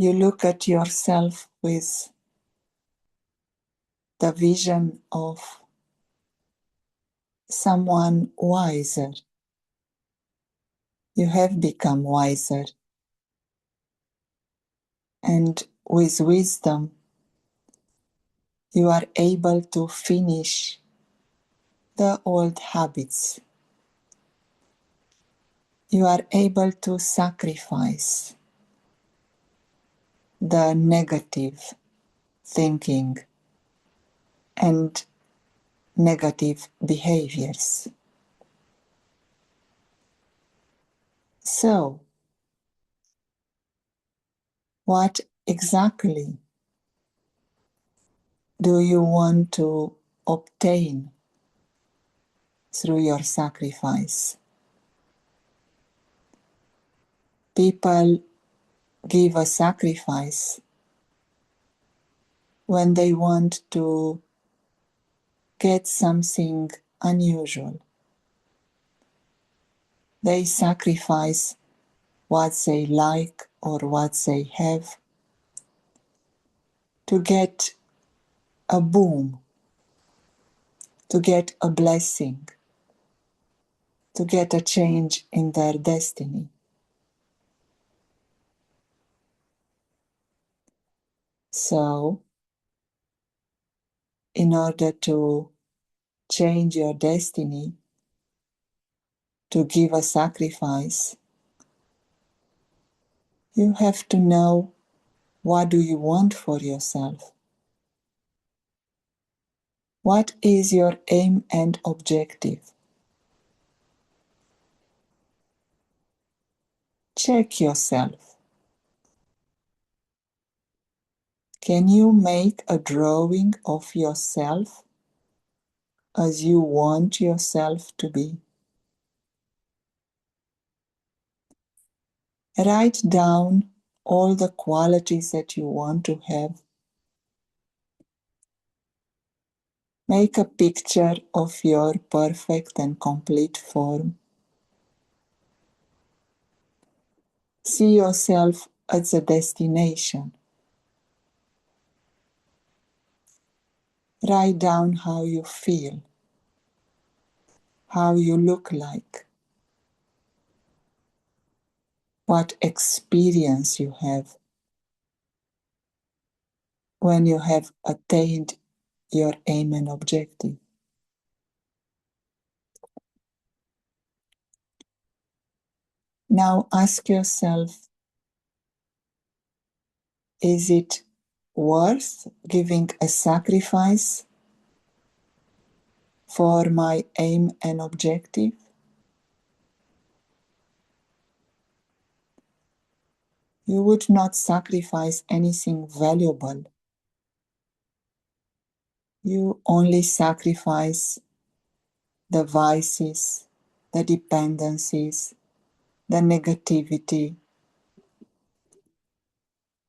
You look at yourself with the vision of someone wiser. You have become wiser, and with wisdom you are able to finish the old habits. You are able to sacrifice the negative thinking and negative behaviors. So, what exactly do you want to obtain through your sacrifice? People give a sacrifice when they want to get something unusual. They sacrifice what they like or what they have to get a boom, to get a blessing, to get a change in their destiny. So, in order to change your destiny, to give a sacrifice, you have to know what do you want for yourself. What is your aim and objective? Check yourself. Can you make a drawing of yourself as you want yourself to be? Write down all the qualities that you want to have. Make a picture of your perfect and complete form. See yourself as a destination. Write down how you feel, how you look like, what experience you have when you have attained your aim and objective. Now ask yourself, is it worth giving a sacrifice for my aim and objective? You would not sacrifice anything valuable. You only sacrifice the vices, the dependencies, the negativity,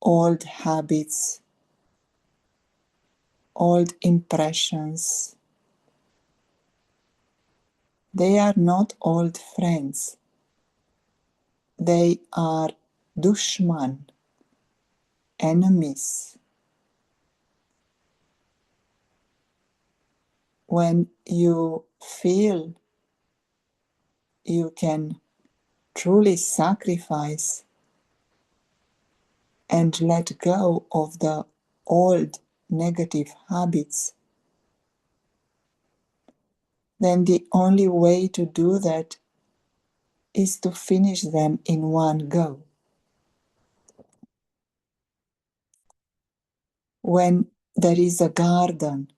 old habits, old impressions. They are not old friends. They are dushman, enemies. When you feel you can truly sacrifice and let go of the old negative habits, then the only way to do that is to finish them in one go. When there is a garden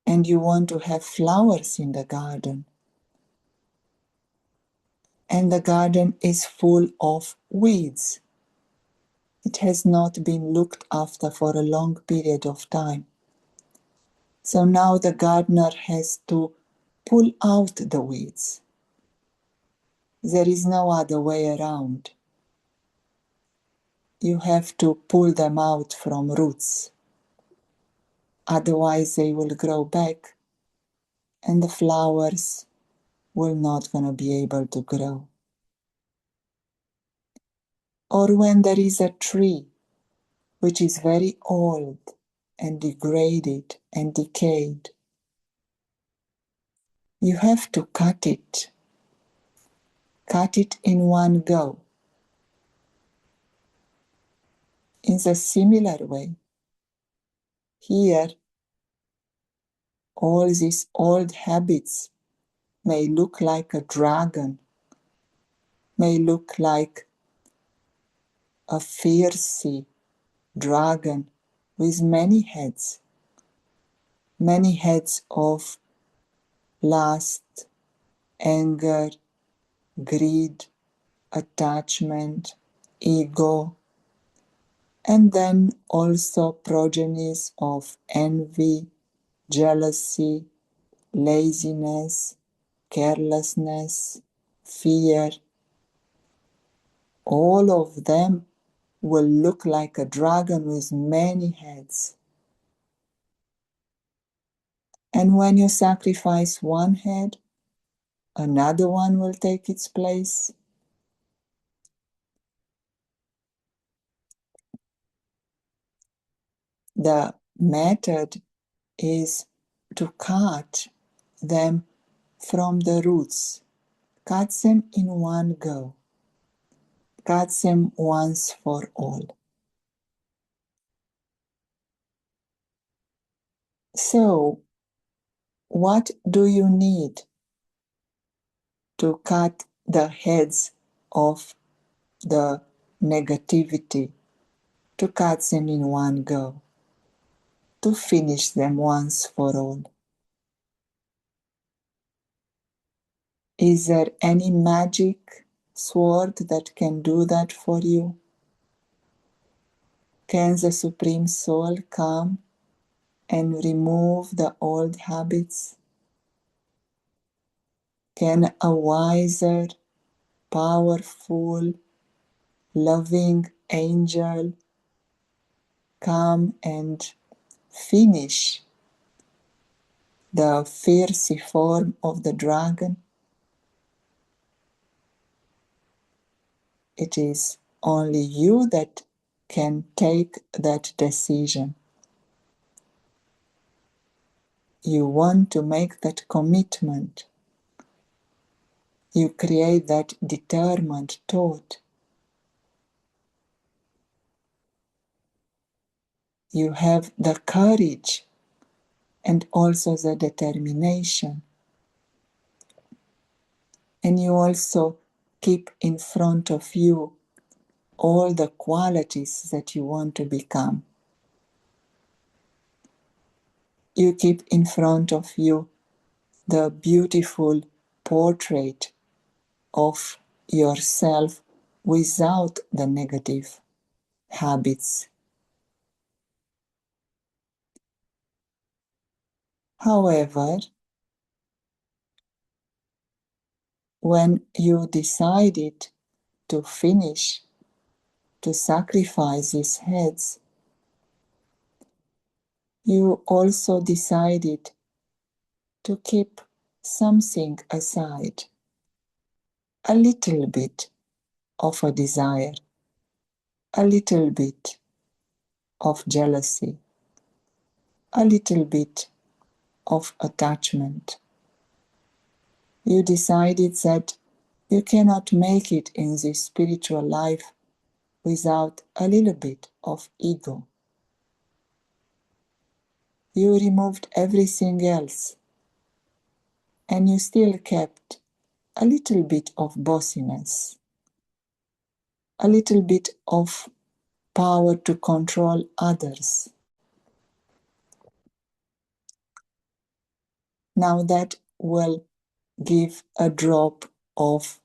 and you want to have flowers in the garden, and the garden is full of weeds, it has not been looked after for a long period of time. So now the gardener has to pull out the weeds. There is no other way around. You have to pull them out from roots. Otherwise they will grow back and the flowers will not gonna be able to grow. Or when there is a tree which is very old and degraded and decayed, you have to cut it in one go. In a similar way, here, all these old habits may look like a dragon, may look like a fierce dragon with many heads of lust, anger, greed, attachment, ego, and then also progenies of envy, jealousy, laziness, carelessness, fear. All of them will look like a dragon with many heads. And when you sacrifice one head, another one will take its place. The method is to cut them from the roots. Cut them in one go. Cut them once for all. So, what do you need to cut the heads of the negativity? To cut them in one go. To finish them once for all. Is there any magic sword that can do that for you? Can the Supreme Soul come and remove the old habits? Can a wiser, powerful, loving angel come and finish the fierce form of the dragon? It is only you that can take that decision. You want to make that commitment. You create that determined thought. You have the courage and also the determination. And you also keep in front of you all the qualities that you want to become. You keep in front of you the beautiful portrait of yourself without the negative habits. However, when you decided to finish, to sacrifice these heads, you also decided to keep something aside, a little bit of a desire, a little bit of jealousy, a little bit of attachment. You decided that you cannot make it in this spiritual life without a little bit of ego. You removed everything else, and you still kept a little bit of bossiness, a little bit of power to control others. Now that will give a drop of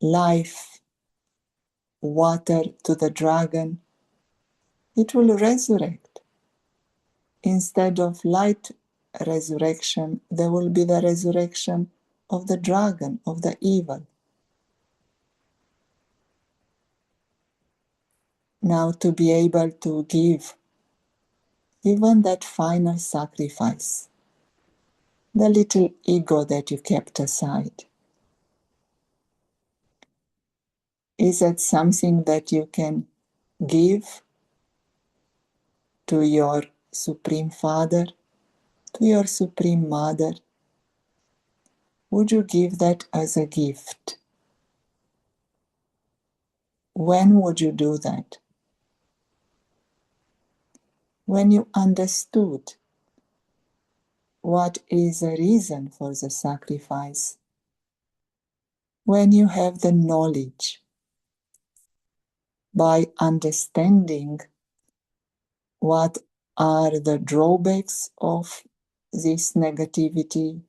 life, water to the dragon. It will resurrect. Instead of light resurrection, there will be the resurrection of the dragon, of the evil. Now to be able to give even that final sacrifice, the little ego that you kept aside. Is it something that you can give to your Supreme Father, to your Supreme Mother? Would you give that as a gift? When would you do that? When you understood what is the reason for the sacrifice. When you have the knowledge, by understanding what are the drawbacks of this negativity,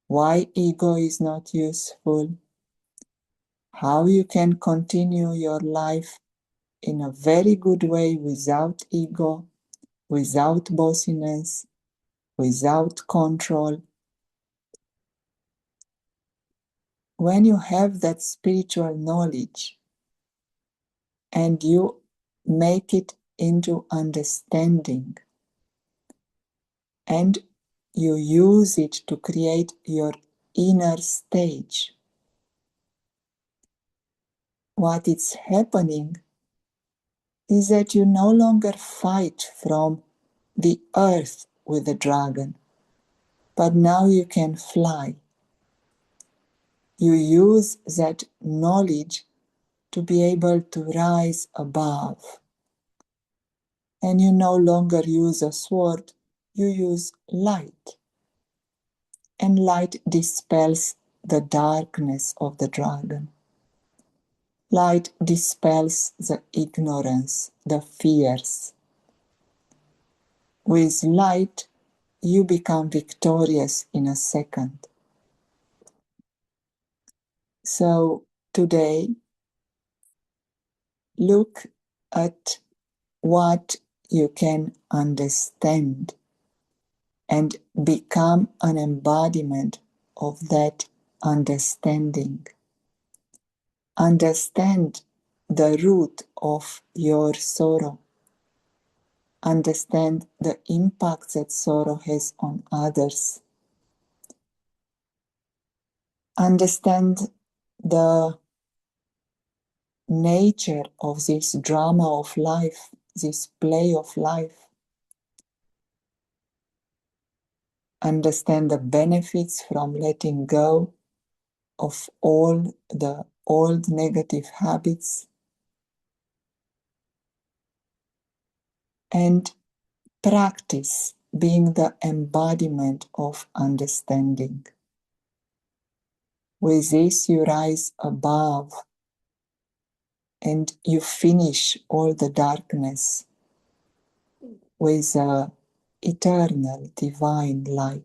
why ego is not useful, how you can continue your life in a very good way without ego, without bossiness, without control. When you have that spiritual knowledge and you make it into understanding and you use it to create your inner stage, what is happening is that you no longer fight from the earth with the dragon, but now you can fly. You use that knowledge to be able to rise above. And you no longer use a sword, you use light. And light dispels the darkness of the dragon. Light dispels the ignorance, the fears. With light, you become victorious in a second. So today, look at what you can understand and become an embodiment of that understanding. Understand the root of your sorrow. Understand the impact that sorrow has on others. Understand the nature of this drama of life, this play of life. Understand the benefits from letting go of all the old negative habits. And practice being the embodiment of understanding. With this, you rise above and you finish all the darkness with eternal divine light.